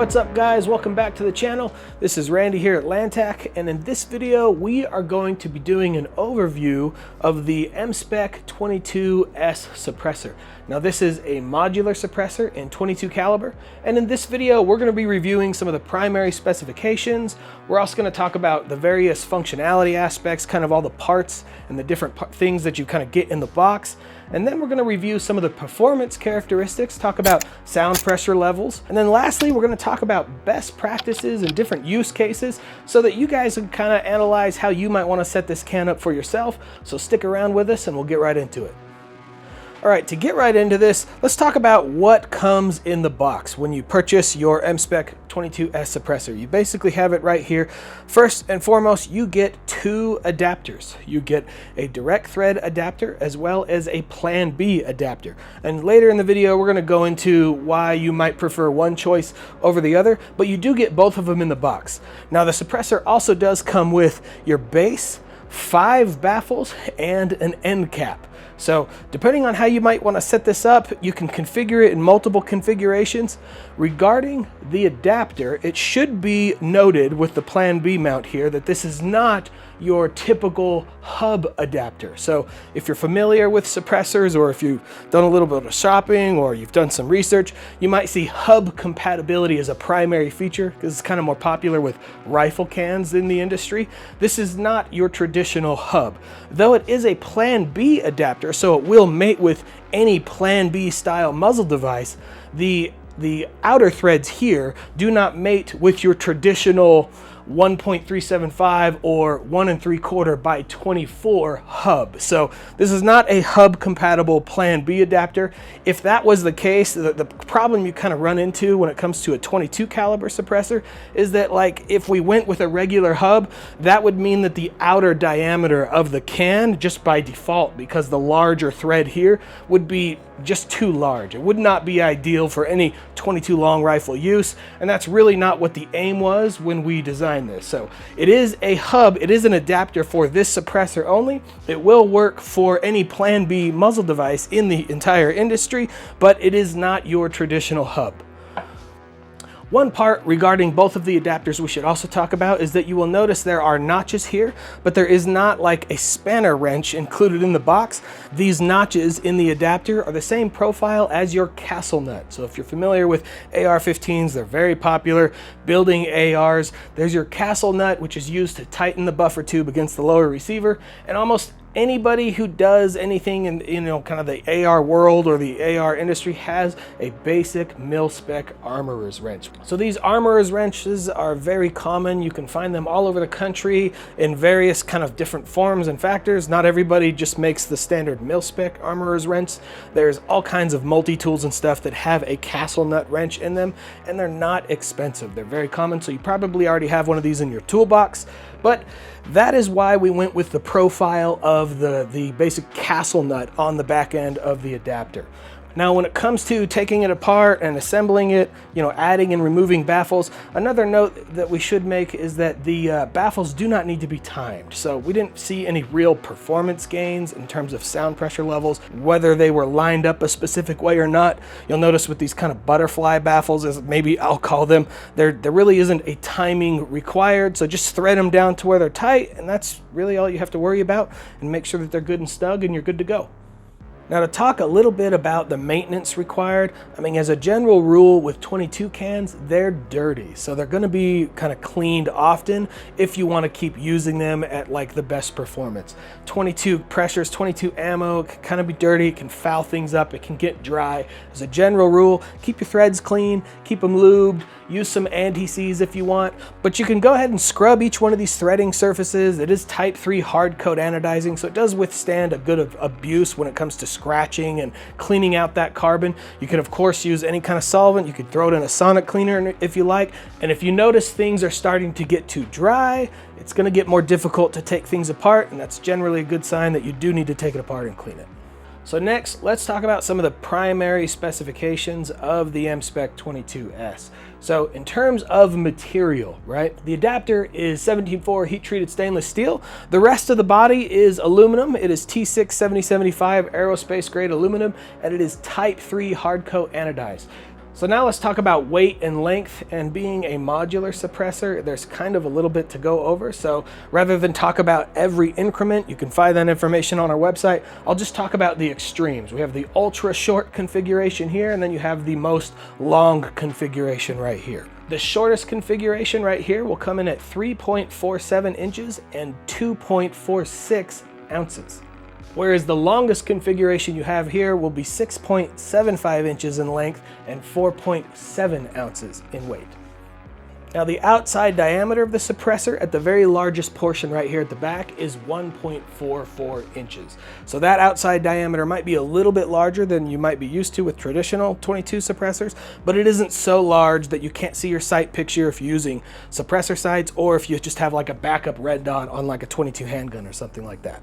What's up guys, welcome back to the channel. This is Randy here at Lantac, and in this video we are going to be doing an overview of the M-SPEC22S suppressor. Now this is a modular suppressor in 22 caliber, and in this video we're going to be reviewing some of the primary specifications. We're also going to talk about the various functionality aspects, kind of all the parts and the different things that you kind of get in the box. And then we're going to review some of the performance characteristics, talk about sound pressure levels, and then lastly we're going to talk about best practices and different use cases so that you guys can kind of analyze how you might want to set this can up for yourself. So stick around with us and we'll get right into it. All right, to get right into this, let's talk about what comes in the box when you purchase your M-SPEC22S suppressor. You basically have it right here. First and foremost, you get two adapters. You get a direct thread adapter as well as a Plan B adapter. And later in the video, we're going to go into why you might prefer one choice over the other, but you do get both of them in the box. Now, the suppressor also does come with your base, 5 baffles, and an end cap. So depending on how you might want to set this up, you can configure it in multiple configurations. Regarding the adapter, it should be noted with the Plan B mount here that this is not your typical hub adapter. So if you're familiar with suppressors, or if you've done a little bit of shopping or you've done some research, you might see hub compatibility as a primary feature because it's kind of more popular with rifle cans in the industry. This is not your traditional hub, though it is a Plan B adapter, so it will mate with any Plan B style muzzle device. The outer threads here do not mate with your traditional 1.375 or 1 3/4 by 24 hub. So this is not a hub compatible Plan B adapter. If that was the case, the problem you kind of run into when it comes to a 22 caliber suppressor is that, like, if we went with a regular hub, that would mean that the outer diameter of the can, just by default, because the larger thread here, would be just too large. It would not be ideal for any 22 long rifle use, and that's really not what the aim was when we designed this. So it is a hub, it is an adapter for this suppressor only. It will work for any Plan B muzzle device in the entire industry, but it is not your traditional hub. One part regarding both of the adapters we should also talk about is that you will notice there are notches here, but there is not like a spanner wrench included in the box. These notches in the adapter are the same profile as your castle nut. So if you're familiar with AR-15s, they're very popular building ARs. There's your castle nut, which is used to tighten the buffer tube against the lower receiver, and almost anybody who does anything in, kind of the AR world or the AR industry has a basic mil-spec armorer's wrench. So these armorer's wrenches are very common. You can find them all over the country in various kind of different forms and factors. Not everybody just makes the standard mil-spec armorer's wrench. There's all kinds of multi-tools and stuff that have a castle nut wrench in them, and they're not expensive. They're very common, so you probably already have one of these in your toolbox. But that is why we went with the profile of the basic castle nut on the back end of the adapter. Now, when it comes to taking it apart and assembling it, adding and removing baffles, another note that we should make is that the baffles do not need to be timed. So we didn't see any real performance gains in terms of sound pressure levels, whether they were lined up a specific way or not. You'll notice with these kind of butterfly baffles, as maybe I'll call them, there really isn't a timing required. So just thread them down to where they're tight, and that's really all you have to worry about, and make sure that they're good and snug and you're good to go. Now, to talk a little bit about the maintenance required, as a general rule with 22 cans, they're dirty. So they're going to be kind of cleaned often if you want to keep using them at like the best performance. 22 pressures, 22 ammo can kind of be dirty, it can foul things up, it can get dry. As a general rule, keep your threads clean, keep them lubed, use some anti-seize if you want, but you can go ahead and scrub each one of these threading surfaces. It is type 3 hard coat anodizing, so it does withstand a good abuse when it comes to scratching and cleaning out that carbon. You can of course use any kind of solvent. You could throw it in a sonic cleaner if you like, and if you notice things are starting to get too dry, it's going to get more difficult to take things apart, and that's generally a good sign that you do need to take it apart and clean it. So next, let's talk about some of the primary specifications of the M-SPEC22S. So in terms of material, right, the adapter is 17.4 heat-treated stainless steel. The rest of the body is aluminum. It is T6 7075 aerospace grade aluminum, and it is type 3 hard coat anodized. So now let's talk about weight and length. And being a modular suppressor, there's kind of a little bit to go over. So rather than talk about every increment, you can find that information on our website. I'll just talk about the extremes. We have the ultra short configuration here, and then you have the most long configuration right here. The shortest configuration right here will come in at 3.47 inches and 2.46 ounces. Whereas the longest configuration you have here will be 6.75 inches in length and 4.7 ounces in weight. Now the outside diameter of the suppressor at the very largest portion right here at the back is 1.44 inches. So that outside diameter might be a little bit larger than you might be used to with traditional 22 suppressors, but it isn't so large that you can't see your sight picture if you're using suppressor sights, or if you just have like a backup red dot on like a 22 handgun or something like that.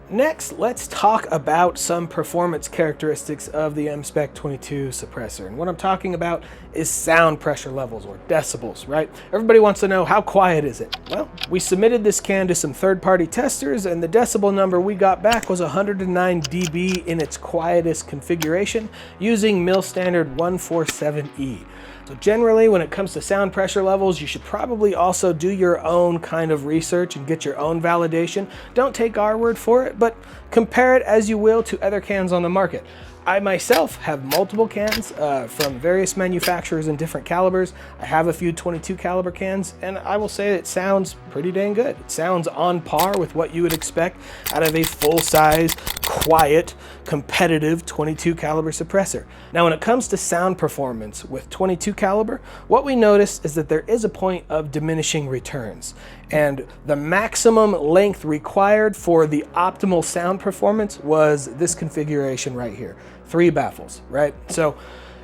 Next, let's talk about some performance characteristics of the M-SPEC22 suppressor. And what I'm talking about is sound pressure levels, or decibels, right? Everybody wants to know, how quiet is it? Well, we submitted this can to some third-party testers, and the decibel number we got back was 109 dB in its quietest configuration using mil standard 147E. So generally, when it comes to sound pressure levels, you should probably also do your own kind of research and get your own validation. Don't take our word for it, but compare it as you will to other cans on the market. I myself have multiple cans from various manufacturers in different calibers. I have a few 22 caliber cans, and I will say it sounds pretty dang good. It sounds on par with what you would expect out of a full-size, quiet, competitive 22 caliber suppressor. Now, when it comes to sound performance with 22 caliber, what we noticed is that there is a point of diminishing returns, and the maximum length required for the optimal sound performance was this configuration right here. 3 baffles, right? So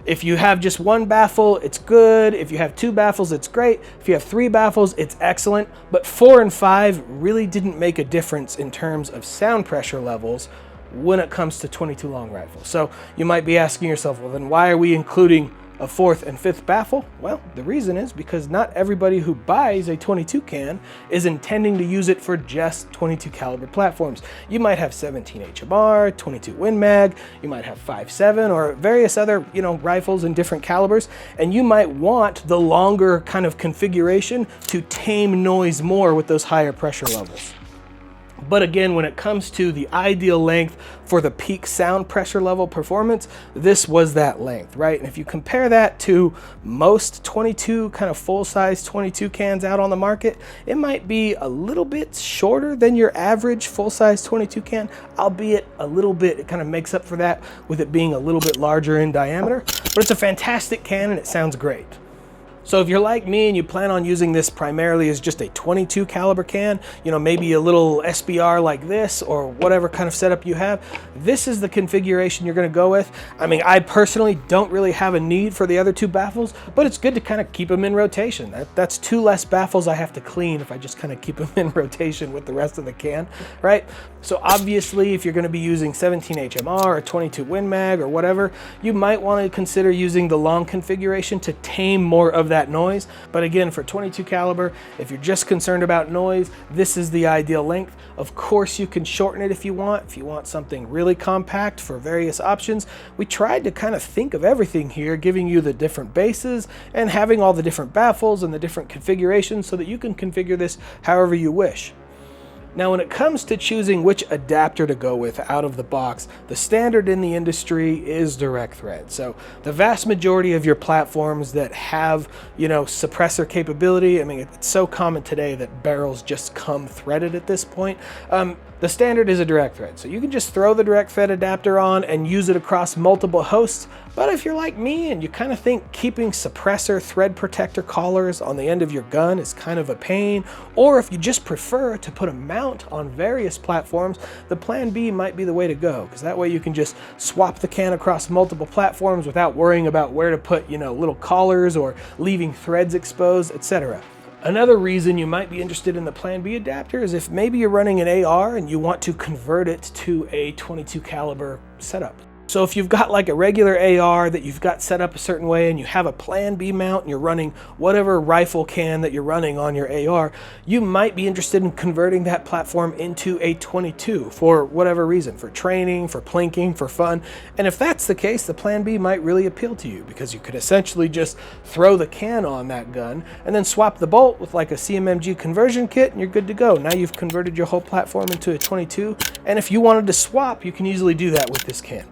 if you have just 1 baffle, it's good. If you have 2 baffles, it's great. If you have 3 baffles, it's excellent. But 4 and 5 really didn't make a difference in terms of sound pressure levels when it comes to 22 long rifles. So you might be asking yourself, well, then why are we including a 4th and 5th baffle? Well, the reason is because not everybody who buys a 22 can is intending to use it for just 22 caliber platforms. You might have 17 HMR, 22 Win Mag, you might have 5.7 or various other, rifles in different calibers, and you might want the longer kind of configuration to tame noise more with those higher pressure levels. But again, when it comes to the ideal length for the peak sound pressure level performance, this was that length, right? And if you compare that to most 22 kind of full-size 22 cans out on the market, it might be a little bit shorter than your average full-size 22 can, albeit a little bit, it kind of makes up for that with it being a little bit larger in diameter. But it's a fantastic can and it sounds great. So if you're like me and you plan on using this primarily as just a 22 caliber can, maybe a little SBR like this or whatever kind of setup you have, this is the configuration you're going to go with. I mean, I personally don't really have a need for the other 2 baffles, but it's good to kind of keep them in rotation. That's 2 less baffles I have to clean if I just kind of keep them in rotation with the rest of the can, right? So obviously, if you're going to be using 17 HMR or 22 Win Mag or whatever, you might want to consider using the long configuration to tame more of that noise. But again, for 22 caliber, if you're just concerned about noise, this is the ideal length. Of course, you can shorten it if you want something really compact for various options. We tried to kind of think of everything here, giving you the different bases and having all the different baffles and the different configurations so that you can configure this however you wish. Now, when it comes to choosing which adapter to go with out of the box, the standard in the industry is direct thread. So the vast majority of your platforms that have, suppressor capability, I mean, it's so common today that barrels just come threaded at this point. The standard is a direct thread. So you can just throw the direct thread adapter on and use it across multiple hosts. But if you're like me and you kind of think keeping suppressor thread protector collars on the end of your gun is kind of a pain, or if you just prefer to put a mount on various platforms, the plan B might be the way to go, because that way you can just swap the can across multiple platforms without worrying about where to put, little collars or leaving threads exposed, etc. Another reason you might be interested in the Plan B adapter is if maybe you're running an AR and you want to convert it to a 22 caliber setup. So if you've got like a regular AR that you've got set up a certain way and you have a plan B mount and you're running whatever rifle can that you're running on your AR, you might be interested in converting that platform into a 22 for whatever reason, for training, for plinking, for fun. And if that's the case, the plan B might really appeal to you because you could essentially just throw the can on that gun and then swap the bolt with like a CMMG conversion kit and you're good to go. Now you've converted your whole platform into a 22, and if you wanted to swap, you can easily do that with this can.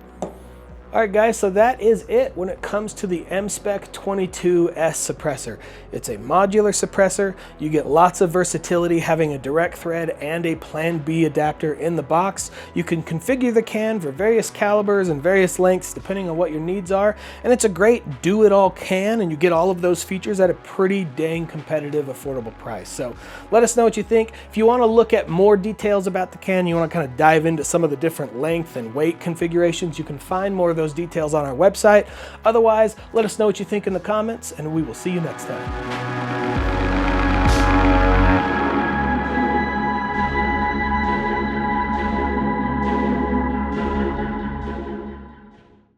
Alright guys, so that is it when it comes to the M-SPEC22S suppressor. It's a modular suppressor. You get lots of versatility having a direct thread and a Plan B adapter in the box. You can configure the can for various calibers and various lengths depending on what your needs are, and it's a great do-it-all can, and you get all of those features at a pretty dang competitive, affordable price. So let us know what you think. If you want to look at more details about the can, you want to kind of dive into some of the different length and weight configurations, you can find more of those details on our website. Otherwise, let us know what you think in the comments, and we will see you next time.